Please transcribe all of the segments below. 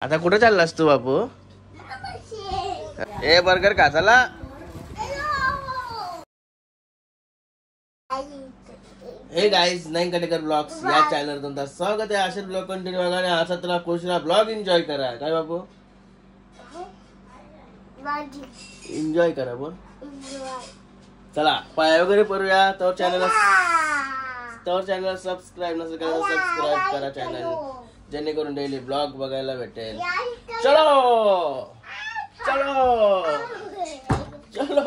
आता कुठे चाललास तू बापू? ए बर्गर का चला. हे गाइस, नईन कटेकर ब्लॉग्स या चॅनल तुमचं स्वागत आहे. असेच ब्लॉग कंटिन्यू बघा आणि असा तुला खुशला ब्लॉग एन्जॉय करा. काय बापू? एन्जॉय करा बोल. चला पाय वगैरे पडूया. तर चॅनल सबस्क्राईब नसेल करा, सबस्क्राईब करा चॅनल, जेणेकरून डेली ब्लॉग बघायला भेटेल. चलो चलो चलो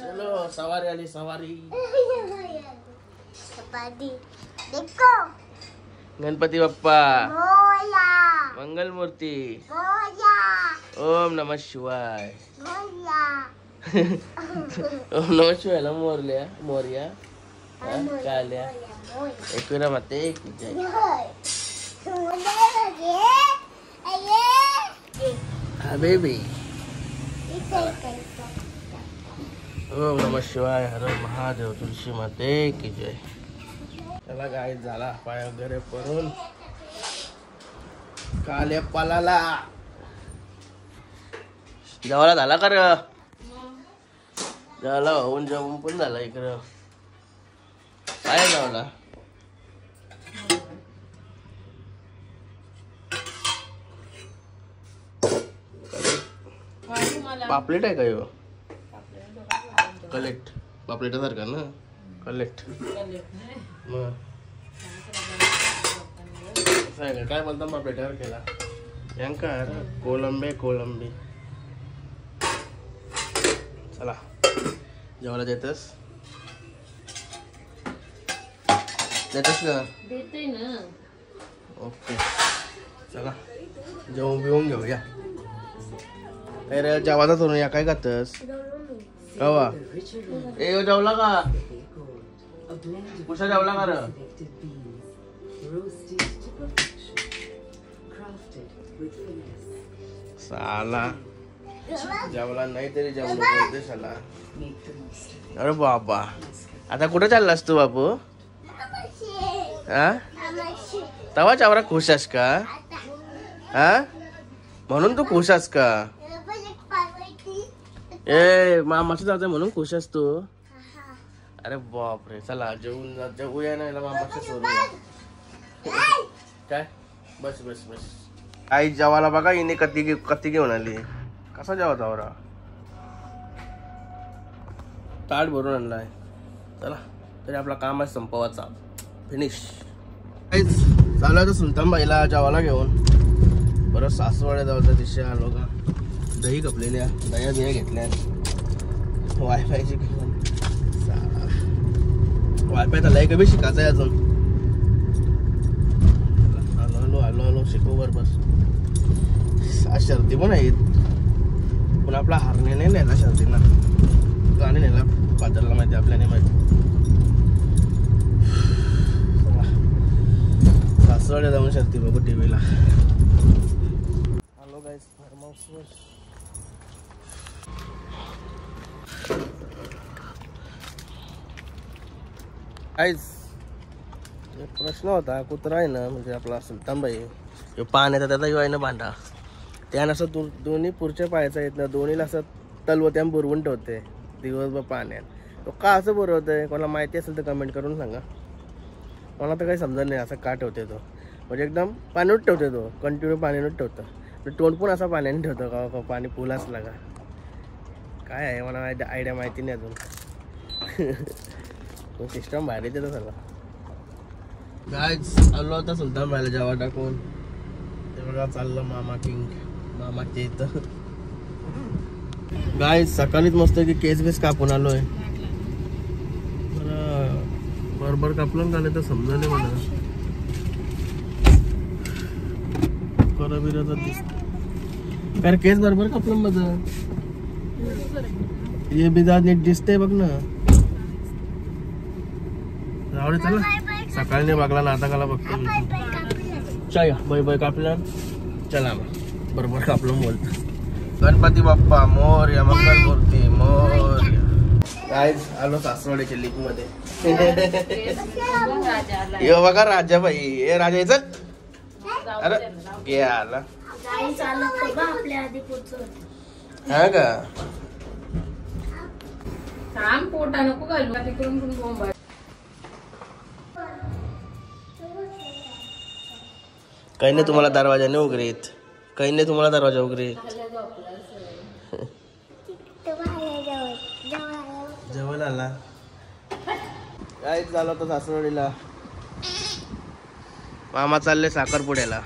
चलो, सवारी आली सवारी. गणपती बाप्पा मंगल मूर्ती. ओम नमः शिवाय. ओम नमः शिवाय. मोरल्या मोर्या काल्या एकविरा माते की जय. हा बेबी. ओम नमः शिवाय. हर महादेव. तुळशी माते की जय. चला गाय झाला पाय वगैरे पडून काले पालाला जेवायला झाला का रे? झाला होऊन जेवून पण झाला इकडं. काय जेवला? पापलेट आहे का ह्यो? कलेक्ट पापलेट सारखा ना. कलेक्ट मग काय बोलता पापलेटावर केला यांका? कोलंबे कोलंबी. चला जेवायला देतस का? देते ना. ओके चला जेवून बिवून घेऊया. अरे जेवायला करून या. काय करतस? कवा ए जेवला का? कुठं जेवला का रे? साला जेवला नाही तरी जेवण बोलते साला. अरे बाबा, आता कुठे चाललास तू बापू? हा तवा चावरा खुश आहेस का? हा म्हणून तू खुश आहेस का? ए मामाचं जायचं म्हणून खुश आहेस तू? अरे बापरे. चला जेवूया ना मामाचं सोडूया. काय बस बस बस. आई जेवायला बघा हिने कत्ती घेऊन आली. कसा जेवायचा आवरा? ताट भरून आणलाय. चला तरी आपला काम आहे संपवाचा. फिनिश. चालू तर सुलतानबाईला जेवायला घेऊन बरं सासवड्या जायचा दिशा आलो का. दही कपलेल्या दह्या बिया घेतल्या. वायफायची वायफाय तर लय कमी शिकायचं आहे अजून. आलो आलो आलो शिकू बर बस. शर्ती पण आहेत पण आपला हारणे नाही नेला शर्तींना. गाणे नेला बाजारला माहिती आपल्याने माहिती. सासवड्या जाऊन शर्ती बघू टीव्हीला. हॅलो गाईस फार्म हाऊसवर. एक प्रश्न होता. कुत्रा आहे ना म्हणजे आपला सुलतानबाई पाण्याचा त्याचा आहे ना भांडा. त्यानं असं दोन्ही पुढच्या पायाचा येत ना. दोन्हीला असं तलवत्या बुरवून ठेवते दिवसभर पाण्यात. तो का असं बुरवतोय? कोणाला माहिती असेल तर कमेंट करून सांगा. मला तर काही समजत नाही असं का ठेवते तो. म्हणजे एकदम पाण्यात ठेवते तो. कंटिन्यू पाण्यात ठेवतं. तोंड पण असं पाण्याने ठेवतं का पाणी फुल असला का. काय आहे मला आयडिया माहिती नाही अजून. तो सिस्टम भारी देतो सगळं. गाईज आलो होता सुलतानबाईला जेव्हा टाकून. ते बघा चाललं मामा किंग मामाच्या इथं. गाईज सकाळीच मस्त की केस बेस कापून आलोय. बरोबर कापलं का नाही तर समजा नाही मला. करबिराचा दिसत कारण केस बरोबर कापलं माझं. हे बिजा नीट दिसतंय बघ ना. रावडे चला सकाळी नाही बघला ना आता काला बघतो. चला बाय बाय कापलं. चला बरोबर कापलं बोलतो. गणपती बाप्पा मोरया. मंगल मूर्ती मोरया. गाईज आलो सासवड्याच्या लिंक मध्ये. यो बघा राजा बाई. ए राजा यायचं अरे घे आला गाडी चालत बा आपल्या आधी पुढचं. हा का थांब पोटा नको घालू तिकडून पण बोंब आहे. काही नाही तुम्हाला दरवाजा नाही उघडीत काही नाही तुम्हाला दरवाजा उघडीत जवळ आला काय झालं होतं सासवडीला मामा चालले साखरपुड्याला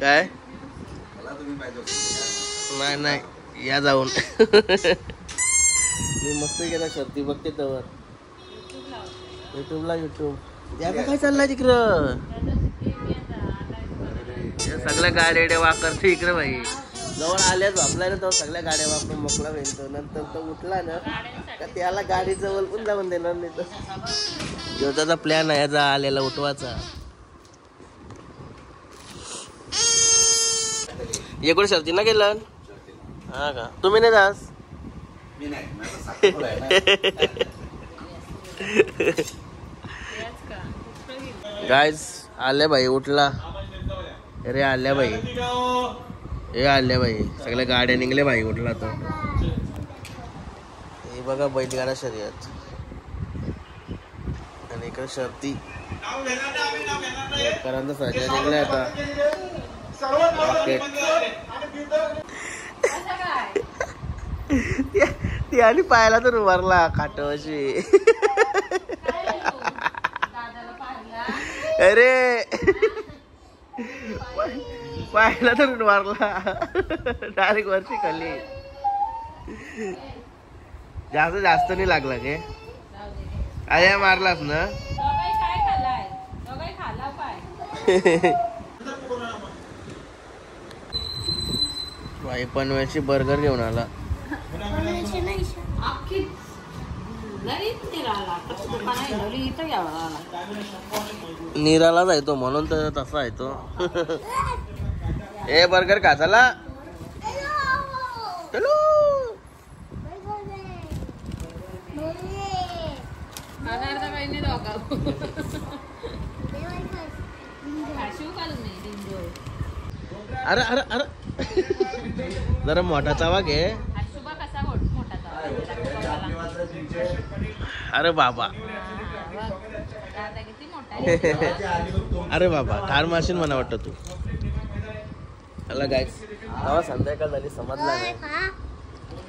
काय नाही नाही या जाऊन मी मस्त गेला शर्ती बघते तर युट्यूबला युट्यूब याचं काय चाललंय तिकडं सगळ्या गाड्या वापरते इकडे भाई जवळ आल्या झोपला ना तो सगळ्या गाड्या वापरून मोकळा होईल तो नंतर तो उठला ना का त्याला गाडी जवळ पण जाऊन देणार नाही तर त्याचा प्लॅन आहे याचा आलेला उठवायचा एकूण शर्ती ना गेलं हा का तुम्ही नाही जास गाइस आले भाई उठला अरे आल्या भाई हे आल्या भाई सगळ्या गाड्या निघले भाई उठला तो हे बघा बैलगाडा शर्यत आणि इकडे शर्ती करांचा सज्जा निघलाय आता ती आणि पायाला तर उभारला खाटवशी अरे पायाला तर मारला डायरेक्ट वरची खाली जास्त जास्त नाही लागला के अरे मारलास ना बाई पनवेलची बर्गर घेऊन आला नीराला जायतो म्हणून तर तसा आहे तो ए बर्गर खा चला चलो अरे अरे अरे जरा मोठा चावा घे अरे बाबा अरे बाबा कार मशीन म्हणा वाटतं तू चला गाईस तेव्हा संध्याकाळ झाली समजला नाही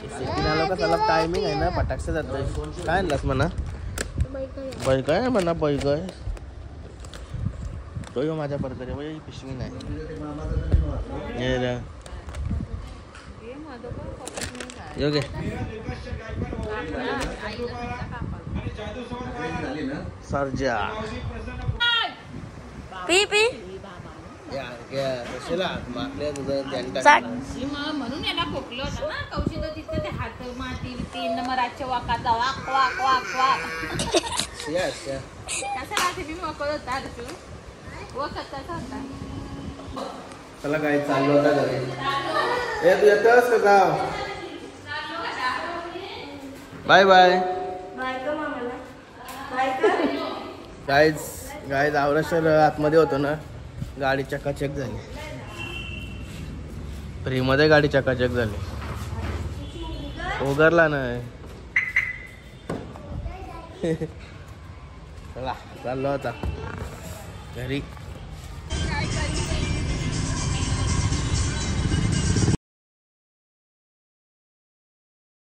सिटीला आलो का त्याला टायमिंग आहे ना पटाकसे जातोय काय आणलास म्हणा बाई काय म्हणा बाई काय तो यो माझ्या बर्गर आहे पिशवी नाही योगे सर्जा पी पी म्हणून याला खोकलं होतं ना कौशिक तिथं ते हात माती 3 नंबराच्या वाकाचा वाक वाक वाक वाक कसं राहते मी वाकत होता वकत होता चला काय चाललो होता घरी ए तू येतोस का गाव बाय बाय गाईज गाईज आवरेश्वर आतमध्ये होतो ना गाडी चकाचक झाली फ्रीमध्ये गाडी चकाचक झाली उगारला नाही चला चाललो होता घरी